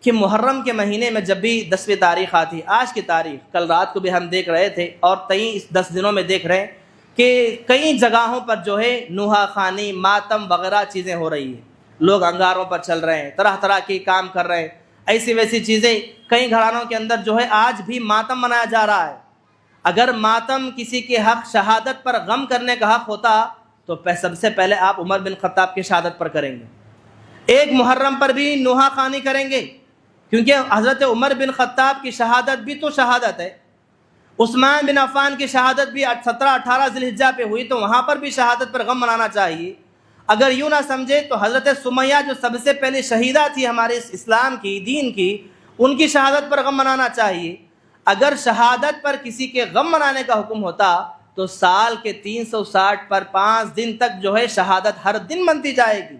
کہ محرم کے مہینے میں جب بھی 10ویں تاریخ آتی، آج کی تاریخ، کل رات کو بھی ہم دیکھ رہے تھے اور اس 10 دنوں میں دیکھ رہے ہیں کہ کئی جگہوں پر جو ہے نوحہ خوانی، ماتم وغیرہ چیزیں ہو رہی ہیں، لوگ انگاروں پر چل رہے ہیں، طرح طرح کے کام کر رہے ہیں، ایسی ویسی چیزیں کئی گھرانوں کے اندر جو ہے آج بھی ماتم منایا جا رہا ہے۔ اگر ماتم کسی کے حق شہادت پر غم کرنے کا حق ہوتا تو سب سے پہلے آپ عمر بن خطاب کی شہادت پر کریں گے، ایک محرم پر بھی نوحہ خوانی کریں گے، کیونکہ حضرت عمر بن خطاب کی شہادت بھی تو شہادت ہے، عثمان بن عفان کی شہادت بھی 17-18 ذی الحجہ پہ ہوئی، تو وہاں پر بھی شہادت پر غم منانا چاہیے۔ اگر یوں نہ سمجھے تو حضرت سمیہ جو سب سے پہلے شہیدہ تھی ہمارے اسلام کی، دین کی، ان کی شہادت پر غم منانا چاہیے۔ اگر شہادت پر کسی کے غم منانے کا حکم ہوتا تو سال کے 360 پر 5 دن تک جو ہے شہادت ہر دن منتی جائے گی،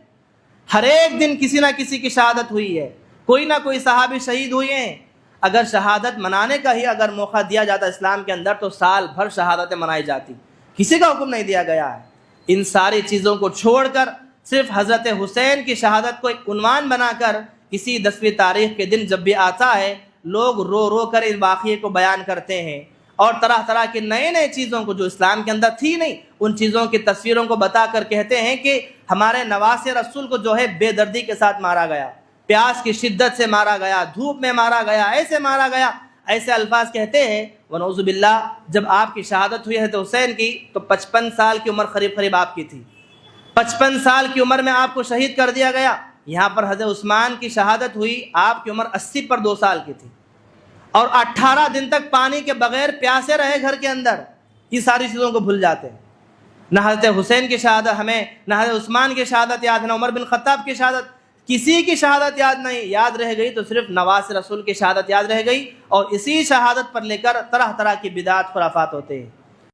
ہر ایک دن کسی نہ کسی کی شہادت ہوئی ہے، کوئی نہ کوئی صحابی شہید ہوئے ہیں۔ اگر شہادت منانے کا ہی اگر موقع دیا جاتا اسلام کے اندر تو سال بھر شہادتیں منائی جاتی، کسی کا حکم نہیں دیا گیا ہے۔ ان ساری چیزوں کو چھوڑ کر صرف حضرت حسین کی شہادت کو ایک عنوان بنا کر کسی 10ویں تاریخ کے دن جب بھی آتا ہے لوگ رو رو کر ان واقعے کو بیان کرتے ہیں اور طرح طرح کے نئے چیزوں کو جو اسلام کے اندر تھی نہیں ان چیزوں کی تصویروں کو بتا کر کہتے ہیں کہ ہمارے نواسے رسول کو جو ہے بے دردی کے ساتھ مارا گیا، پیاس کی شدت سے مارا گیا، دھوپ میں مارا گیا، ایسے مارا گیا، ایسے الفاظ کہتے ہیں۔ ونعوذ باللہ جب آپ کی شہادت ہوئی حضرت حسین کی تو 55 سال کی عمر قریب آپ کی تھی، 55 سال کی عمر میں آپ کو شہید کر دیا گیا۔ یہاں پر حضرت عثمان کی شہادت ہوئی، آپ کی عمر 80 پر 2 سال کی تھی اور 18 دن تک پانی کے بغیر پیاسے رہے گھر کے اندر۔ یہ ساری چیزوں کو بھول جاتے ہیں، نہ حضرت حسین کی شہادت ہمیں، نہ حضرت عثمان کی شہادت یاد ہے، نہ عمر بن خطاب کی شہادت، کسی کی شہادت یاد نہیں، یاد رہ گئی تو صرف نواز رسول کی شہادت یاد رہ گئی، اور اسی شہادت پر لے کر طرح طرح کی بدعات خرافات ہوتے ہیں۔